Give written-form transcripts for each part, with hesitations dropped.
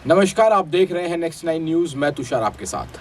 नमस्कार, आप देख रहे हैं नेक्स्ट 9 न्यूज। मैं तुषार आपके साथ।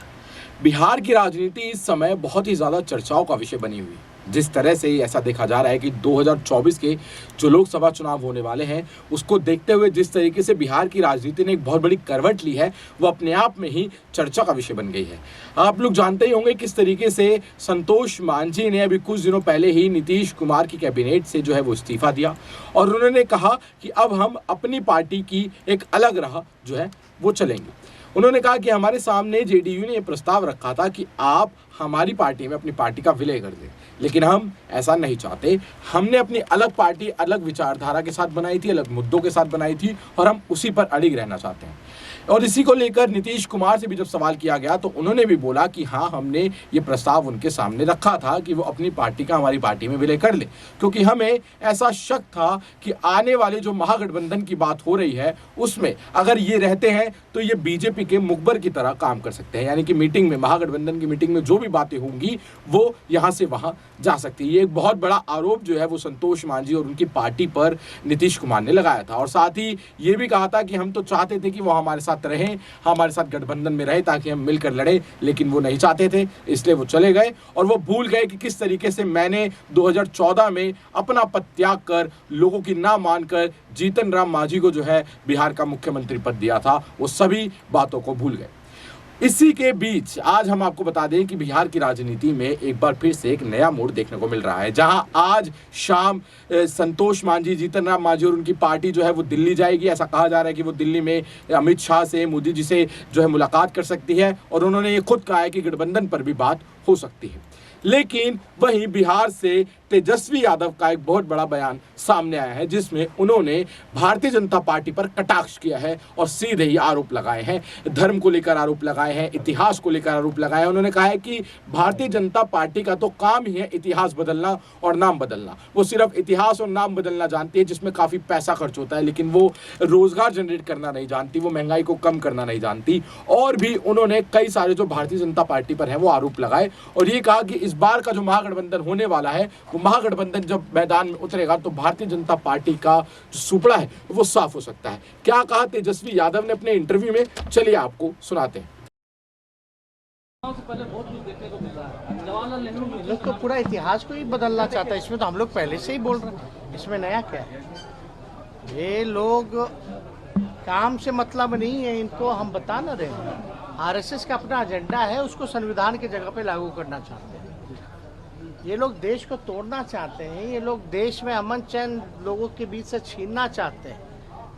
बिहार की राजनीति इस समय बहुत ही ज्यादा चर्चाओं का विषय बनी हुई है। जिस तरह से ऐसा देखा जा रहा है कि 2024 के जो लोकसभा चुनाव होने वाले हैं, उसको देखते हुए जिस तरीके से बिहार की राजनीति ने एक बहुत बड़ी करवट ली है, वो अपने आप में ही चर्चा का विषय बन गई है। आप लोग जानते ही होंगे किस तरीके से संतोष मांझी ने अभी कुछ दिनों पहले ही नीतीश कुमार की कैबिनेट से जो है वो इस्तीफा दिया और उन्होंने कहा कि अब हम अपनी पार्टी की एक अलग राह जो है वो चलेंगे। उन्होंने कहा कि हमारे सामने जेडीयू ने यह प्रस्ताव रखा था कि आप हमारी पार्टी में अपनी पार्टी का विलय कर दें, लेकिन हम ऐसा नहीं चाहते। हमने अपनी अलग पार्टी अलग विचारधारा के साथ बनाई थी, अलग मुद्दों के साथ बनाई थी और हम उसी पर अड़िग रहना चाहते हैं। और इसी को लेकर नीतीश कुमार से भी जब सवाल किया गया तो उन्होंने भी बोला कि हाँ, हमने ये प्रस्ताव उनके सामने रखा था कि वो अपनी पार्टी का हमारी पार्टी में विलय कर ले, क्योंकि हमें ऐसा शक था कि आने वाले जो महागठबंधन की बात हो रही है उसमें अगर ये रहते हैं तो ये बीजेपी के मुखबर की तरह काम कर सकते हैं। यानी कि मीटिंग में, महागठबंधन की मीटिंग में जो भी बातें होंगी वो यहाँ से वहाँ जा सकती है। ये एक बहुत बड़ा आरोप जो है वो संतोष मांझी और उनकी पार्टी पर नीतीश कुमार ने लगाया था और साथ ही ये भी कहा था कि हम तो चाहते थे कि वो हमारे साथ रहें, हमारे साथ गठबंधन में रहे ताकि हम मिलकर लड़ें, लेकिन वो नहीं चाहते थे, इसलिए वो चले गए और वो भूल गए कि किस तरीके से मैंने 2014 में अपना पद त्याग कर, लोगों की ना मानकर जीतन राम मांझी को जो है बिहार का मुख्यमंत्री पद दिया था। वो सभी बातों को भूल गए। इसी के बीच आज हम आपको बता दें कि बिहार की राजनीति में एक बार फिर से एक नया मोड़ देखने को मिल रहा है, जहां आज शाम संतोष मांझी, जीतन राम मांझी और उनकी पार्टी जो है वो दिल्ली जाएगी। ऐसा कहा जा रहा है कि वो दिल्ली में अमित शाह से, मोदी जी से जो है मुलाकात कर सकती है और उन्होंने ये खुद कहा है कि गठबंधन पर भी बात हो सकती है। लेकिन वहीं बिहार से तेजस्वी यादव का एक बहुत बड़ा बयान सामने आया है, जिसमें उन्होंने भारतीय जनता पार्टी पर कटाक्ष किया है और सीधे ही आरोप लगाए हैं। धर्म को लेकर आरोप लगाए हैं, इतिहास को लेकर आरोप लगाए हैं। उन्होंने कहा है कि भारतीय जनता पार्टी का तो काम ही है इतिहास बदलना और नाम बदलना। वो सिर्फ इतिहास और नाम बदलना जानती है, जिसमें काफी पैसा खर्च होता है, लेकिन वो रोजगार जनरेट करना नहीं जानती, वो महंगाई को कम करना नहीं जानती। और भी उन्होंने कई सारे जो भारतीय जनता पार्टी पर है वो आरोप लगाए और ये कहा कि इस बार का जो महागठबंधन होने वाला है, वो महागठबंधन जब मैदान में उतरेगा तो भारतीय जनता पार्टी का जो सुपड़ा है वो साफ हो सकता है। क्या कहा तेजस्वी यादव ने अपने इंटरव्यू में, चलिए आपको सुनाते हैं। लोग तो पूरा इतिहास को ही बदलना चाहता है, इसमें तो हम लोग पहले से ही बोल रहे हैं, इसमें नया क्या है। ये लोग काम से मतलब नहीं है, इनको हम बता न रहे हैं। आरएसएस का अपना एजेंडा है, उसको संविधान की जगह पे लागू करना चाहते हैं। ये लोग देश को तोड़ना चाहते हैं, ये लोग देश में अमन चैन लोगों के बीच से छीनना चाहते हैं,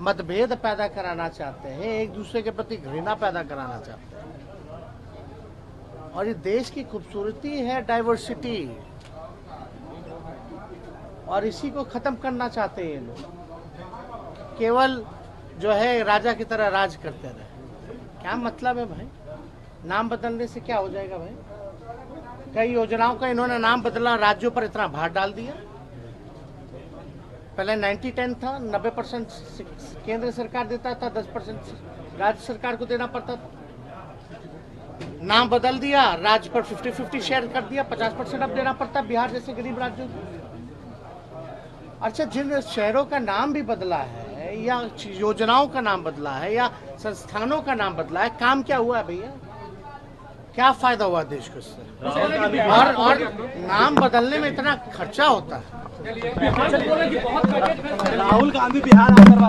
मतभेद पैदा कराना चाहते हैं, एक दूसरे के प्रति घृणा पैदा कराना चाहते हैं। और ये देश की खूबसूरती है डाइवर्सिटी, और इसी को खत्म करना चाहते हैं ये लोग। केवल जो है राजा की तरह राज करते रहे। क्या मतलब है भाई? नाम बदलने से क्या हो जाएगा भाई? कई योजनाओं का इन्होंने नाम बदला, राज्यों पर इतना भार डाल दिया। पहले 90-10 था, 90% केंद्र सरकार देता था, 10% राज्य सरकार को देना पड़ता था। नाम बदल दिया, राज्य पर 50-50 शेयर कर दिया, 50% अब देना पड़ता है बिहार जैसे गरीब राज्यों को। अच्छा, जिन शहरों का नाम भी बदला है या योजनाओं का नाम बदला है या संस्थानों का नाम बदला है, काम क्या हुआ है भैया? क्या फायदा हुआ देश को इससे? और नाम बदलने में इतना खर्चा होता है। राहुल गांधी बिहार